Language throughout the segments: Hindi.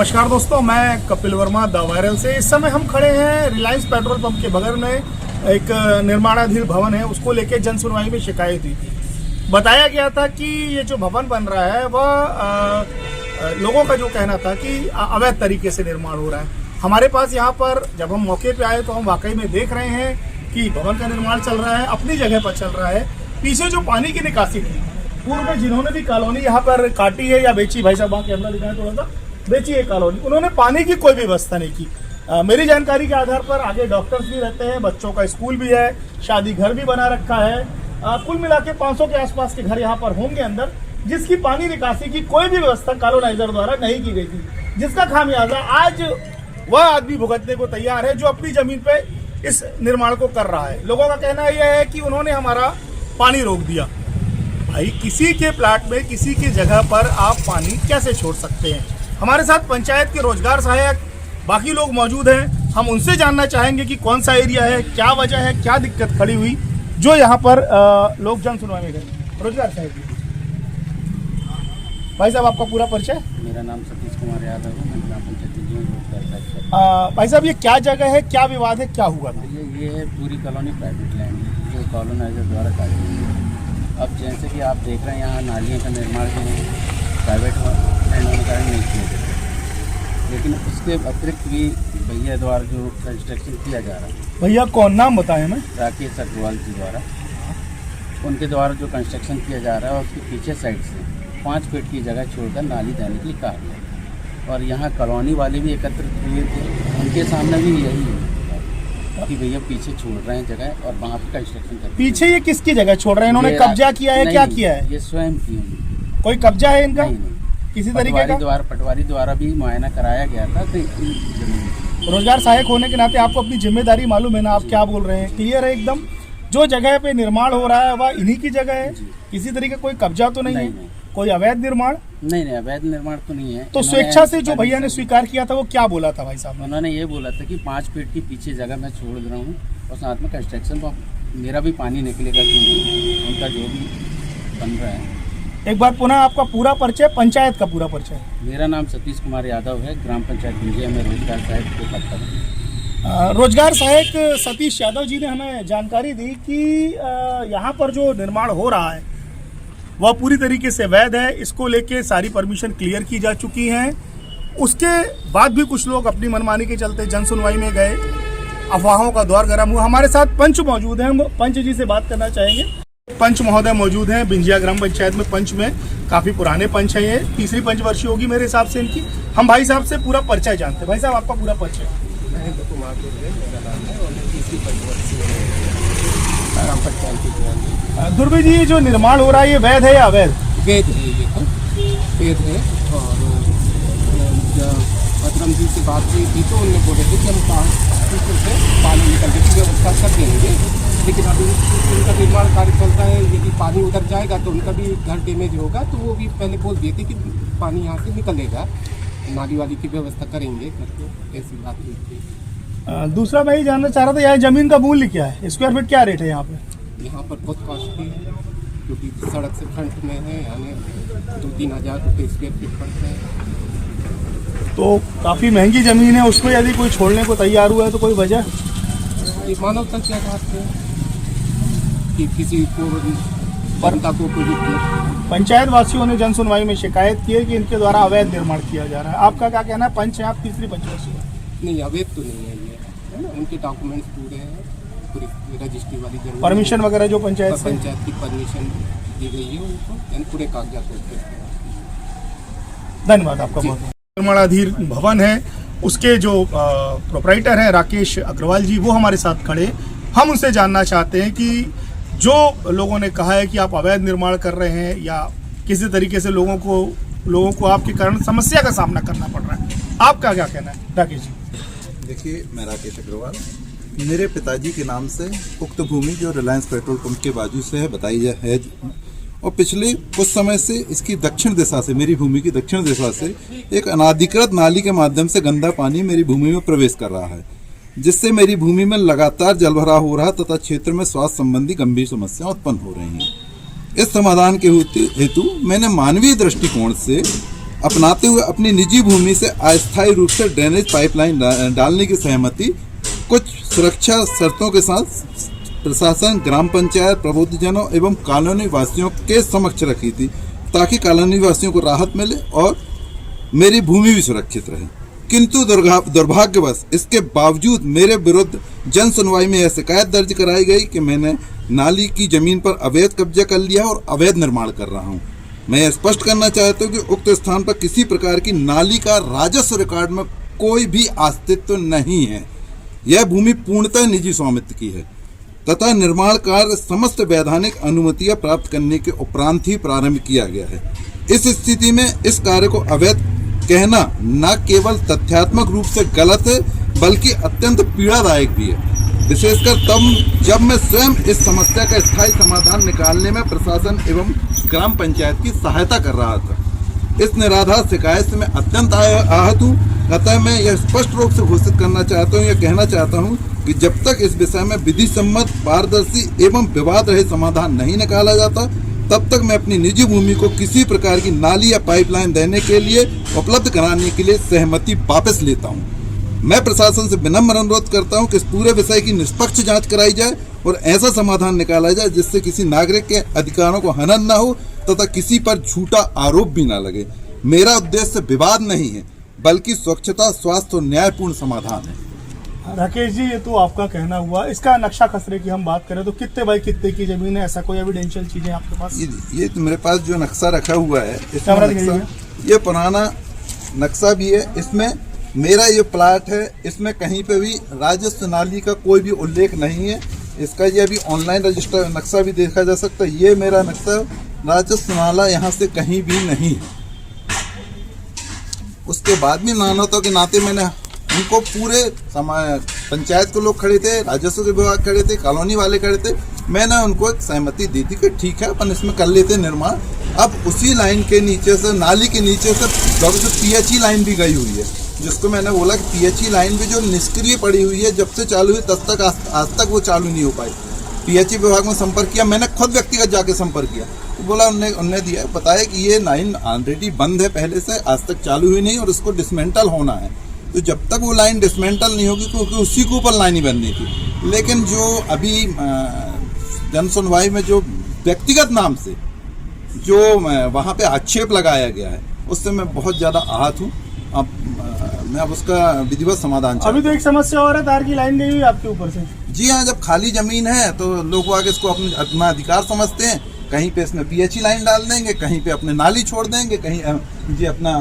नमस्कार दोस्तों, मैं कपिल वर्मा द वायरल से। इस समय हम खड़े हैं रिलायंस पेट्रोल पंप के बगल में। एक निर्माणाधीन भवन है, उसको लेके जन सुनवाई में शिकायत हुई थी। बताया गया था कि ये जो भवन बन रहा है वह लोगों का जो कहना था कि अवैध तरीके से निर्माण हो रहा है। हमारे पास यहाँ पर जब हम मौके पे आए तो हम वाकई में देख रहे हैं कि भवन का निर्माण चल रहा है, अपनी जगह पर चल रहा है। पीछे जो पानी की निकासी थी, पूर्व में जिन्होंने भी कॉलोनी यहाँ पर काटी है या बेची, भाई साहब वहाँ कैमरा दिखाएं थोड़ा सा, बेची है कॉलोनी, उन्होंने पानी की कोई व्यवस्था नहीं की। मेरी जानकारी के आधार पर आगे डॉक्टर्स भी रहते हैं, बच्चों का स्कूल भी है, शादी घर भी बना रखा है। कुल मिला के 500 के आसपास के घर यहाँ पर होंगे अंदर, जिसकी पानी निकासी की कोई भी व्यवस्था कॉलोनाइजर द्वारा नहीं की गई थी, जिसका खामियाजा आज वह आदमी भुगतने को तैयार है जो अपनी जमीन पे इस निर्माण को कर रहा है। लोगों का कहना यह है कि उन्होंने हमारा पानी रोक दिया। भाई, किसी के प्लाट में किसी की जगह पर आप पानी कैसे छोड़ सकते हैं? हमारे साथ पंचायत के रोजगार सहायक बाकी लोग मौजूद हैं। हम उनसे जानना चाहेंगे कि कौन सा एरिया है, क्या वजह है, क्या दिक्कत खड़ी हुई जो यहाँ पर लोग जन सुनवाई में गए। रोजगार सहायक भाई साहब, आपका पूरा परिचय? मेरा नाम सतीश कुमार यादव है, मैं ग्राम पंचायत रोजगार सहायक। भाई साहब, ये क्या जगह है, क्या विवाद है, क्या हुआ था? ये है पूरी कॉलोनी प्राइवेट लैंड जो कॉलोनाइजर द्वारा काटी गई है। अब जैसे कि आप देख रहे हैं यहाँ नालियों का निर्माण जो है प्राइवेट लैंड होने कारण नहीं किया जाता, लेकिन उसके अतिरिक्त भी भैया द्वारा जो कंस्ट्रक्शन किया जा रहा है। भैया कौन, नाम बताएं हमें? राकेश अग्रवाल जी द्वारा, उनके द्वारा जो कंस्ट्रक्शन किया जा रहा है और उसके पीछे साइड से 5 फीट की जगह छोड़कर नाली देने के लिए कहा गया। और यहाँ कॉलोनी वाले भी एकत्रित हुए थे, उनके सामने भी यही है कि भैया पीछे छोड़ रहे हैं जगह और वहाँ पे कंस्ट्रक्शन कर। पीछे ये किसकी जगह छोड़ रहे हैं? इन्होंने कब्जा किया है, क्या किया है? ये स्वयं की है। कोई कब्जा है इनका? नहीं। किसी तरीके का? पटवारी द्वारा भी मुआयना कराया गया था। तो रोजगार सहायक होने के नाते आपको अपनी जिम्मेदारी मालूम है ना, आप क्या बोल रहे हैं? क्लियर है एकदम? जो जगह पे निर्माण हो रहा है वह इन्हीं की जगह है, किसी तरीके कोई कब्जा तो नहीं है, कोई अवैध निर्माण? नहीं, अवैध निर्माण तो नहीं है। तो स्वेच्छा से जो भैया ने स्वीकार किया था वो क्या बोला था भाई साहब? उन्होंने ये बोला था कि 5 फीट की पीछे जगह मैं छोड़ रहा हूँ और साथ में कंस्ट्रक्शन मेरा भी पानी निकलेगा, क्योंकि उनका जो भी बन रहा है। एक बार पुनः आपका पूरा परिचय, पंचायत का पूरा परिचय? मेरा नाम सतीश कुमार यादव है, ग्राम पंचायत भिंजिया में रोजगार सहायक के पद पर। रोजगार सहायक सतीश यादव जी ने हमें जानकारी दी कि यहाँ पर जो निर्माण हो रहा है वह पूरी तरीके से वैध है। इसको लेके सारी परमिशन क्लियर की जा चुकी हैं। उसके बाद भी कुछ लोग अपनी मनमानी के चलते जन सुनवाई में गए, अफवाहों का दौर गर्म हुआ। हमारे साथ पंच मौजूद हैं, हम पंच जी से बात करना चाहेंगे। पंच महोदय मौजूद हैं भिंजिया ग्राम पंचायत में। पंच में काफी पुराने पंच हैं, ये तीसरी पंचवर्षीय होगी मेरे हिसाब से इनकी। हम भाई साहब से पूरा परिचय जानते हैं। भाई साहब, आपका पूरा परिचय? महेंद्र कुमार मेरा नाम है और तीसरी पंचवर्षीय ग्राम पंचायत। दुर्बे जी, ये जो निर्माण हो रहा है ये वैध है या अवैध? वैध है, ये तो वैध है। और भद्रम जी से बात हुई थी तो उन्होंने बोले थे कि हम से पानी निकलने की व्यवस्था कर देंगे, लेकिन अभी उनका निर्माण कार्य चलता है। यदि पानी उधर जाएगा तो उनका भी घर डैमेज होगा, तो वो भी पहले बोल दिए थे कि पानी यहाँ से निकलेगा, नाली वाली की व्यवस्था करेंगे करके, ऐसी बात हुई थी। दूसरा भाई जानना चाह रहा था, यहाँ जमीन का मूल्य क्या है, स्क्वायर फीट क्या रेट है यहाँ पे? यहाँ पर बहुत कॉस्टली है, क्योंकि सड़क से फ्रंट में है, यानी 2-3 हज़ार रुपये स्क्वायर फीट पड़ते हैं। तो काफ़ी महंगी ज़मीन है, उसको यदि कोई छोड़ने को तैयार हुआ है तो कोई वजह? ये मानवता की बात है कि किसी को जनता को पंचायत वासियों ने जन सुनवाई में शिकायत की है कि इनके द्वारा अवैध निर्माण किया जा रहा है। आपका क्या कहना है? पंच है आप, तीसरी पंचवर्षीय? नहीं, अवैध तो नहीं है ये, है ना। उनके डॉक्यूमेंट्स पूरे हैं, पूरी रजिस्ट्री वाली जमीन, परमिशन वगैरह जो पंचायत की परमिशन दी गई है उनको, पूरे कागजात होते हैं। धन्यवाद आपका बहुत। निर्माणाधीन भवन है, उसके जो प्रोप्राइटर हैं राकेश अग्रवाल जी, वो हमारे साथ खड़े। हम उनसे जानना चाहते हैं कि जो लोगों ने कहा है कि आप अवैध निर्माण कर रहे हैं या किसी तरीके से लोगों को आपके कारण समस्या का सामना करना पड़ रहा है, आपका क्या कहना है राकेश जी? देखिए, मैं राकेश अग्रवाल, मेरे पिताजी के नाम से उक्त भूमि जो रिलायंस पेट्रोल पंप के बाजू से है बताई है, और पिछले कुछ समय से इसकी दक्षिण दिशा से, मेरी भूमि की दक्षिण दिशा से एक अनाधिकृत नाली के माध्यम से गंदा पानी मेरी भूमि में प्रवेश कर रहा है, जिससे मेरी भूमि में लगातार जलभराव हो रहा है तथा क्षेत्र में स्वास्थ्य संबंधी गंभीर समस्याएं उत्पन्न हो रही हैं। इस समाधान के हेतु मैंने मानवीय दृष्टिकोण से अपनाते हुए अपनी निजी भूमि से अस्थायी रूप से ड्रेनेज पाइपलाइन डालने की सहमति कुछ सुरक्षा शर्तों के साथ प्रशासन, ग्राम पंचायत, प्रबुद्धजनों एवं कॉलोनी वासियों के समक्ष रखी थी, ताकि कॉलोनी वासियों को राहत मिले और मेरी भूमि भी सुरक्षित रहे। किंतु दुर्भाग्यवश इसके बावजूद मेरे विरुद्ध जन सुनवाई में यह शिकायत दर्ज कराई गई कि मैंने नाली की जमीन पर अवैध कब्जा कर लिया और अवैध निर्माण कर रहा हूं। मैं यह स्पष्ट करना चाहता हूं कि उक्त स्थान पर किसी प्रकार की नाली का राजस्व रिकॉर्ड में कोई भी अस्तित्व नहीं है। यह भूमि पूर्णतः निजी स्वामित्व की है तथा निर्माण कार्य समस्त वैधानिक अनुमतियां प्राप्त करने के उपरांत ही प्रारंभ किया गया है। इस स्थिति में इस कार्य को अवैध कहना न केवल तथ्यात्मक रूप से गलत है बल्कि अत्यंत पीड़ादायक भी है, विशेषकर तब जब मैं स्वयं इस समस्या का स्थायी समाधान निकालने में प्रशासन एवं ग्राम पंचायत की सहायता कर रहा था। इस निराधार शिकायत से मैं अत्यंत आहत हूँ। अतः मैं यह स्पष्ट रूप से घोषित करना चाहता हूँ, यह कहना चाहता हूँ कि जब तक इस विषय में विधि सम्मत, पारदर्शी एवं विवाद रहित समाधान नहीं निकाला जाता, तब तक मैं अपनी निजी भूमि को किसी प्रकार की नाली या पाइपलाइन देने के लिए उपलब्ध कराने के लिए सहमति वापस लेता हूं। मैं प्रशासन से विनम्र अनुरोध करता हूं कि इस पूरे विषय की निष्पक्ष जांच कराई जाए और ऐसा समाधान निकाला जाए जिससे किसी नागरिक के अधिकारों को हनन न हो तथा किसी पर झूठा आरोप भी न लगे। मेरा उद्देश्य विवाद नहीं है बल्कि स्वच्छता, स्वास्थ्य और न्यायपूर्ण समाधान है। राकेश जी, ये तो आपका कहना हुआ। इसका नक्शा खसरे की हम बात करें तो कितने बाई कितने की जमीन है, ऐसा कोई एविडेंशियल चीजें आपके पास? ये तो मेरे पास जो नक्शा रखा हुआ है, इसमें ये पुराना नक्शा भी है। इसमें मेरा ये प्लाट है, इसमें कहीं पे भी राजस्व नाली का कोई भी उल्लेख नहीं है। इसका ये भी ऑनलाइन रजिस्टर नक्शा भी देखा जा सकता है। ये मेरा नक्शा, राजस्व नाला यहाँ से कहीं भी नहीं है। उसके बाद भी मानवता के नाते मैंने उनको पूरे पंचायत के लोग खड़े थे, राजस्व के विभाग खड़े थे, कॉलोनी वाले खड़े थे, मैंने उनको एक सहमति दी थी कि ठीक है अपन इसमें कर लेते निर्माण। अब उसी लाइन के नीचे से, नाली के नीचे से PHE लाइन भी गई हुई है, जिसको मैंने बोला कि PHE लाइन भी जो निष्क्रिय पड़ी हुई है, जब से चालू हुई तब तक आज तक वो चालू नहीं हो पाई। PHE विभाग में संपर्क किया, मैंने खुद व्यक्तिगत जाके संपर्क किया तो बोला उनने दिया बताया कि ये लाइन ऑलरेडी बंद है पहले से, आज तक चालू हुई नहीं और उसको डिसमेंटल होना है। तो जब तक वो लाइन डिसमेंटल नहीं होगी क्योंकि उसी के ऊपर लाइन ही बननी थी। लेकिन जो अभी जन सुनवाई में जो व्यक्तिगत नाम से जो वहाँ पे आक्षेप लगाया गया है, उससे मैं बहुत ज़्यादा आहत हूँ। अब मैं अब उसका विधिवत समाधान अभी तो एक समस्या और है, तार की लाइन नहीं हुई आपके ऊपर से। जी हाँ, जब खाली जमीन है तो लोग आगे इसको अपना अधिकार समझते हैं। कहीं पे इसमें PHE लाइन डाल देंगे, कहीं पे अपने नाली छोड़ देंगे, कहीं जी अपना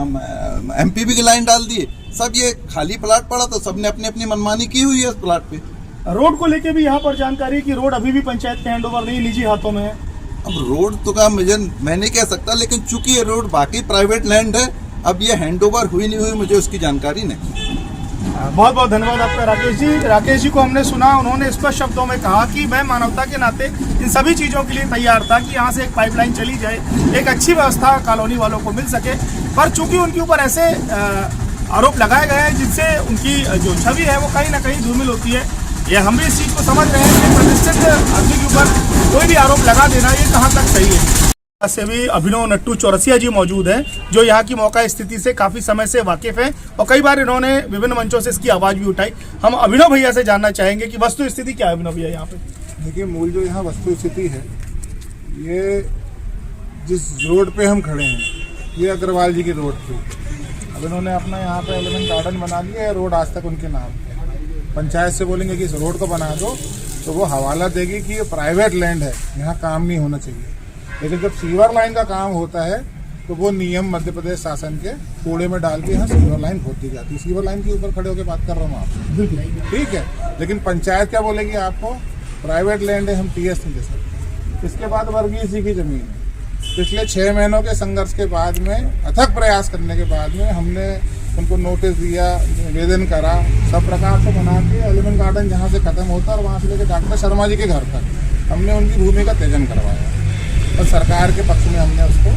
MPB की लाइन डाल दिए। सब ये खाली प्लाट पड़ा तो सबने अपनी अपनी मनमानी की हुई है इस प्लाट पे। रोड को लेके भी यहाँ पर जानकारी है कि रोड अभी भी पंचायत के हैंडओवर नहीं, निजी हाथों में है। अब रोड तो का मैं नहीं कह सकता, लेकिन चूंकि ये रोड बाकी प्राइवेट लैंड है, अब ये हैंडओवर हुई नहीं हुई मुझे उसकी जानकारी नहीं। बहुत बहुत धन्यवाद आपका राकेश जी। राकेश जी को हमने सुना, उन्होंने स्पष्ट शब्दों में कहा कि मैं मानवता के नाते इन सभी चीज़ों के लिए तैयार था कि यहाँ से एक पाइपलाइन चली जाए, एक अच्छी व्यवस्था कॉलोनी वालों को मिल सके। पर चूंकि उनके ऊपर ऐसे आरोप लगाए गए हैं जिनसे उनकी जो छवि है वो कहीं ना कहीं धूमिल होती है। ये हम भी इस चीज़ को समझ रहे हैं कि प्रतिष्ठित आदमी के ऊपर कोई भी आरोप लगा देना ये कहाँ तक सही है। से भी अभिनव नट्टू चौरसिया जी मौजूद हैं, जो यहाँ की मौका स्थिति से काफ़ी समय से वाकिफ हैं और कई बार इन्होंने विभिन्न मंचों से इसकी आवाज़ भी उठाई। हम अभिनव भैया से जानना चाहेंगे कि वस्तु स्थिति क्या है अभिनव भैया यहाँ पे। देखिए, मूल जो यहाँ वस्तु स्थिति है, ये जिस रोड पे हम खड़े हैं ये अग्रवाल जी की रोड थी। अब इन्होंने अपना यहाँ पे एलिमेंट गार्डन बना लिया है, रोड आज तक उनके नाम पे। पंचायत से बोलेंगे कि इस रोड को बना दो तो वो हवाला देगी कि ये प्राइवेट लैंड है, यहाँ काम नहीं होना चाहिए। लेकिन जब सीवर लाइन का काम होता है तो वो नियम मध्य प्रदेश शासन के कूड़े में डाल के यहाँ सीवर लाइन खोद दी जाती है। सीवर लाइन के ऊपर खड़े होकर बात कर रहा हूँ आपसे, ठीक है। लेकिन पंचायत क्या बोलेगी आपको, प्राइवेट लैंड है, हम TS नहीं दे सकते। इसके बाद वर्गीय जी की जमीन है। पिछले 6 महीनों के संघर्ष के बाद में, अथक प्रयास करने के बाद में हमने उनको नोटिस दिया, निवेदन करा, सब प्रकार से बना के एलिमेंट गार्डन जहाँ से खत्म होता है और वहाँ से लेकर डॉक्टर शर्मा जी के घर तक हमने उनकी भूमि का त्यजन करवाया और सरकार के पक्ष में हमने उसको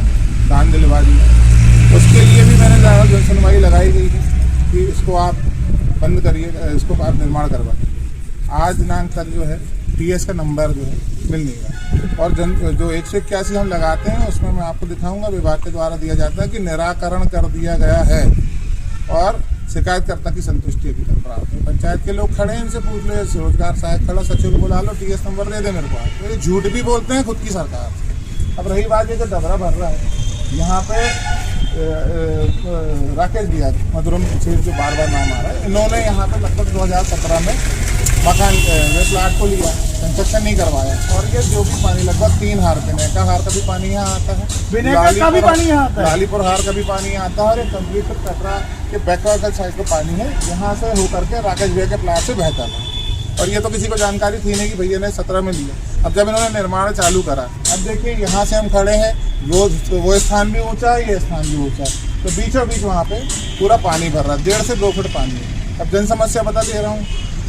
दान दिलवा दिया। उसके लिए भी मैंने ज़्यादा जन सुनवाई लगाई गई है कि इसको आप बंद करिए, इसको आप निर्माण करवाइए। आज दिनांक तक जो है टीएस का नंबर जो है मिल नहीं रहा। और जो 181 हम लगाते हैं उसमें मैं आपको दिखाऊंगा, विभाग के द्वारा दिया जाता है कि निराकरण कर दिया गया है और शिकायतकर्ता की संतुष्टि अभी तक प्राप्त है। पंचायत के लोग खड़े हैं, इनसे पूछ लो, रोजगार सहायक खड़ा, सचिव को बुला लो, टीएस नंबर दे दे मेरे को। तो ये झूठ भी बोलते हैं खुद की सरकार से। अब रही बात ये जो डबरा भर रहा है, यहाँ पे राकेश भैया मधुरम सेठ जो बार बार नाम आ रहा है, इन्होंने यहाँ पे लगभग 2017 में मकान प्लाट को लिया, कंस्ट्रक्शन नहीं करवाया, और ये जो भी पानी लगभग 3 हार का हार का भी पानी यहाँ आता है, विनेगर का भी पानी यहाँ आता है, लालीपुर हार का भी पानी आता है, और एक कंप्लीट कटरा के बैकवर्ड साइड का पानी है, यहाँ से होकर के राकेश भैया के प्लाट से बहता था। और ये तो किसी को जानकारी थी नहीं कि भैया ने 17 में लिया। अब जब इन्होंने निर्माण चालू करा, अब देखिए यहाँ से हम खड़े हैं, वो स्थान भी ऊंचा है, ये स्थान भी ऊंचा है, तो बीचों बीच वहाँ पे पूरा पानी भर रहा है, 1.5 से 2 फुट पानी है। अब जन समस्या बता दे रहा हूँ,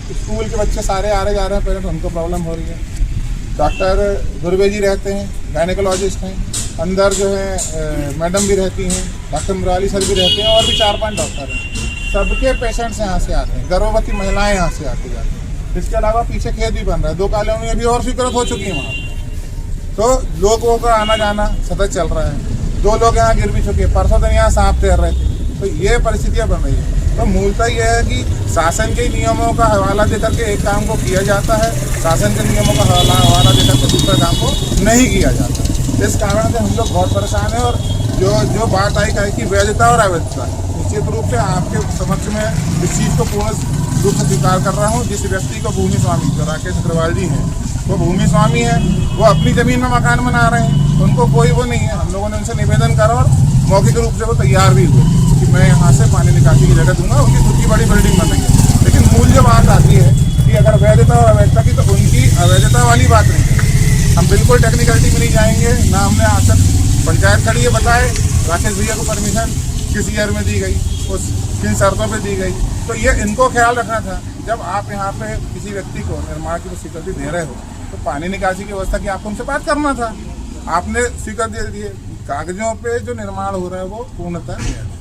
स्कूल के बच्चे सारे आ रहे जा रहे हैं, पेरेंट्स, उनको प्रॉब्लम हो रही है। डॉक्टर दुर्वे जी रहते हैं, गायनेकोलॉजिस्ट हैं, अंदर जो है मैडम भी रहती हैं, डॉक्टर मुराली सर भी रहते हैं, और भी 4-5 डॉक्टर हैं। सबके पेशेंट्स यहाँ से आते हैं, गर्भवती महिलाएं यहाँ से आती जाती हैं। इसके अलावा पीछे खेत भी बन रहा है, 2 कॉलोनी अभी और स्वीकृत हो चुकी है वहाँ, तो लोगों का आना जाना सतत चल रहा है। 2 लोग यहाँ गिर भी चुके हैं, परसों दिन यहाँ सांप तैर रहे थे। तो ये परिस्थितियाँ बन रही है। तो मूलतः यह है कि शासन के नियमों का हवाला देकर के एक काम को किया जाता है, शासन के नियमों का हवाला देकर के दूसरे काम को नहीं किया जाता है। इस कारण से हम लोग बहुत परेशान हैं। और जो बात आई कि वैधता और अवैधता, निश्चित रूप से आपके समक्ष में इस चीज़ को पूर्ण रूप से स्वीकार कर रहा हूँ। जिस व्यक्ति को भूमि स्वामी, जो राकेश अग्रवाल जी हैं, वो भूमि स्वामी है, वो अपनी ज़मीन में मकान बना रहे हैं, उनको कोई वो नहीं है। हम लोगों ने उनसे निवेदन करा और मौखिक रूप से वो तैयार भी हुए कि मैं यहाँ से पानी निकासी की जगह दूंगा, उनकी खुद की बड़ी बिल्डिंग बन रही है। लेकिन मूल जो बात आती है कि अगर वैधता और अवैधता की, तो उनकी अवैधता वाली बात नहीं है। हम बिल्कुल टेक्निकलिटी में नहीं जाएंगे, ना हमने आज तक पंचायत खड़ी है बताए राकेश भैया को परमिशन किस ईयर में दी गई, उस किन शर्तों पर दी गई। तो ये इनको ख्याल रखना था, जब आप यहाँ पे किसी व्यक्ति को निर्माण की स्वीकृति दे रहे हो, तो पानी निकासी की व्यवस्था की आपको उनसे बात करना था। आपने स्वीकृति दे दी, कागजों पे जो निर्माण हो रहा है वो पूर्णतः है।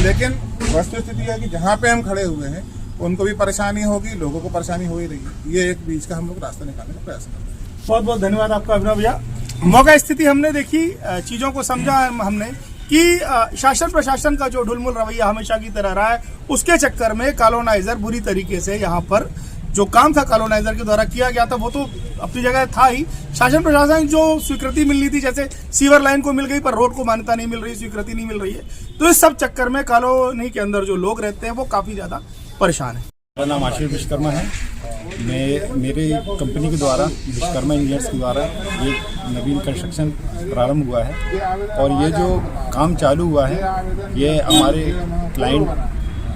लेकिन वस्तुस्थिति है कि जहाँ पे हम खड़े हुए हैं उनको भी परेशानी होगी, लोगों को परेशानी हो ही रही है। ये एक बीच का हम लोग रास्ता निकालने का प्रयास कर रहे हैं। बहुत बहुत धन्यवाद आपका अभिनव भैया। मौका स्थिति हमने देखी, चीज़ों को समझा हमने कि शासन प्रशासन का जो ढुलमुल रवैया हमेशा की तरह रहा है, उसके चक्कर में कॉलोनाइजर बुरी तरीके से यहाँ पर जो काम था कॉलोनाइजर के द्वारा किया गया था, वो तो अपनी जगह था ही। शासन प्रशासन जो स्वीकृति मिलनी थी, जैसे सीवर लाइन को मिल गई पर रोड को मान्यता नहीं मिल रही, स्वीकृति नहीं मिल रही है, तो इस सब चक्कर में कॉलोनी के अंदर जो लोग रहते हैं वो काफ़ी ज़्यादा परेशान है। मेरा नाम आशीष विश्वकर्मा है। मेरे कंपनी के द्वारा, विश्वकर्मा इंजीनियर्स के द्वारा एक नवीन कंस्ट्रक्शन प्रारंभ हुआ है, और ये जो काम चालू हुआ है ये हमारे क्लाइंट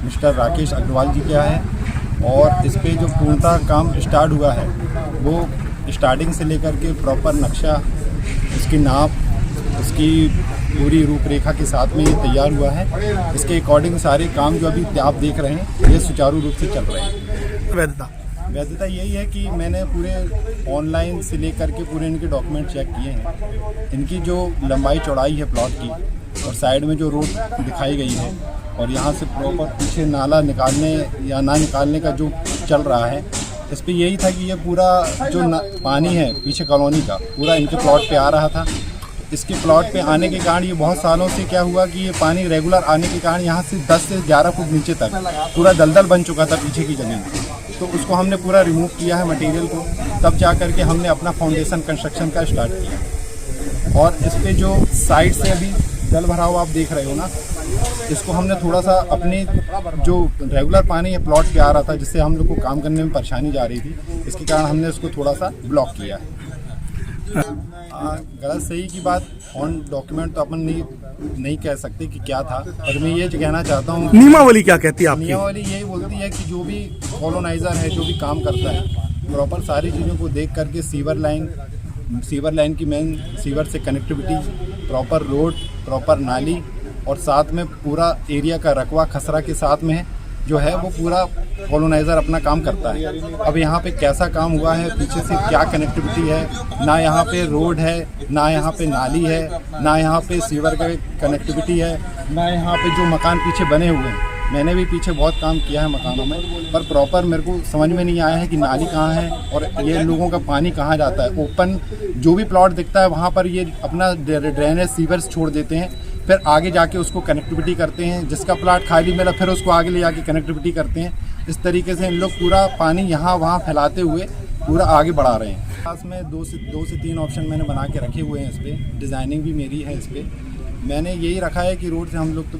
मिस्टर राकेश अग्रवाल जी का है। और इस पे जो पूर्णतः काम स्टार्ट हुआ है वो स्टार्टिंग से लेकर के प्रॉपर नक्शा, उसकी नाप, उसकी पूरी रूपरेखा के साथ में ये तैयार हुआ है। इसके अकॉर्डिंग सारे काम जो अभी आप देख रहे हैं ये सुचारू रूप से चल रहे हैं। वैधता यही है कि मैंने पूरे ऑनलाइन से लेकर के पूरे इनके डॉक्यूमेंट चेक किए हैं। इनकी जो लंबाई चौड़ाई है प्लॉट की, और साइड में जो रोड दिखाई गई है, और यहाँ से प्रॉपर पीछे नाला निकालने या ना निकालने का जो चल रहा है, इस पर यही था कि ये पूरा जो पानी है पीछे कॉलोनी का पूरा इनके प्लॉट पे आ रहा था। इसके प्लॉट पे आने के कारण ये बहुत सालों से क्या हुआ कि ये पानी रेगुलर आने के कारण यहाँ से 10 से 11 फुट नीचे तक पूरा दलदल बन चुका था पीछे की ज़मीन। तो उसको हमने पूरा रिमूव किया है मटेरियल को, तब जा कर के हमने अपना फाउंडेशन कंस्ट्रक्शन का स्टार्ट किया। और इस पे जो साइड से अभी जल भराव आप देख रहे हो ना, इसको हमने थोड़ा सा अपने जो रेगुलर पानी ये प्लॉट पे आ रहा था, जिससे हम लोग को काम करने में परेशानी जा रही थी, इसके कारण हमने इसको थोड़ा सा ब्लॉक किया है। गलत सही की बात ऑन डॉक्यूमेंट तो अपन नहीं कह सकते कि क्या था, पर मैं ये कहना चाहता हूँ नियमावली क्या कहती है आपकी? नियमावली यही बोलती है कि जो भी कॉलोनाइजर है, जो भी काम करता है, प्रॉपर सारी चीज़ों को देख करके सीवर लाइन की मेन सीवर से कनेक्टिविटी, प्रॉपर रोड, प्रॉपर नाली, और साथ में पूरा एरिया का रकबा खसरा के साथ में जो है वो पूरा कॉलोनाइजर अपना काम करता है। अब यहाँ पे कैसा काम हुआ है, पीछे से क्या कनेक्टिविटी है, ना यहाँ पे रोड है, ना यहाँ पे नाली है, ना यहाँ पे सीवर का कनेक्टिविटी है, ना यहाँ पे जो मकान पीछे बने हुए हैं मैंने भी पीछे बहुत काम किया है मकानों में, पर प्रॉपर मेरे को समझ में नहीं आया है कि नाली कहाँ है और ये लोगों का पानी कहाँ जाता है। ओपन जो भी प्लॉट दिखता है वहाँ पर ये अपना ड्रेनेज सीवर्स छोड़ देते हैं, फिर आगे जाके उसको कनेक्टिविटी करते हैं। जिसका प्लॉट खाली मिला फिर उसको आगे ले जाके कनेक्टिविटी करते हैं। इस तरीके से इन लोग पूरा पानी यहाँ वहाँ फैलाते हुए पूरा आगे बढ़ा रहे हैं। पास में दो से तीन ऑप्शन मैंने बना के रखे हुए हैं। इस पर डिज़ाइनिंग भी मेरी है। इस पर मैंने यही रखा है कि रोड से हम लोग तो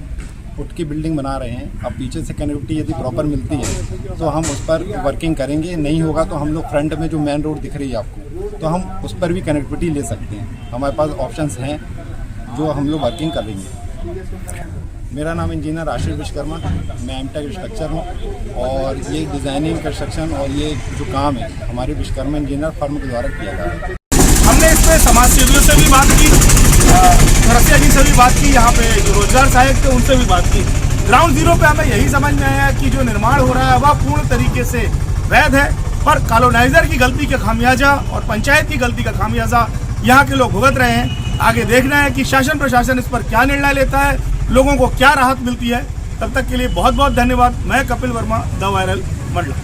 उठ के बिल्डिंग बना रहे हैं, अब पीछे से कनेक्टिविटी यदि प्रॉपर मिलती है तो हम उस पर वर्किंग करेंगे। नहीं होगा तो हम लोग फ्रंट में जो मेन रोड दिख रही है आपको, तो हम उस पर भी कनेक्टिविटी ले सकते हैं। हमारे पास ऑप्शंस हैं जो हम लोग वर्किंग करेंगे। मेरा नाम इंजीनियर आशीष विश्वकर्मा, मैं एमटेक स्ट्रक्चर हूँ और ये डिज़ाइनिंग कंस्ट्रक्शन और ये जो काम है हमारे विश्वकर्मा इंजीनियर फर्म के द्वारा किया जा रहा है। हमने इस पे समाज सेवियों से भी बात की, रसिया जी से भी बात की, यहाँ पे जो रोजगार सहायक थे उनसे भी बात की। ग्राउंड जीरो पे हमें यही समझ में आया कि जो निर्माण हो रहा है वह पूर्ण तरीके से वैध है, पर कॉलोनाइजर की गलती का खामियाजा और पंचायत की गलती का खामियाजा यहाँ के लोग भुगत रहे हैं। आगे देखना है कि शासन प्रशासन इस पर क्या निर्णय लेता है, लोगों को क्या राहत मिलती है। तब तक के लिए बहुत बहुत धन्यवाद। मैं कपिल वर्मा, द वायरल मंडला।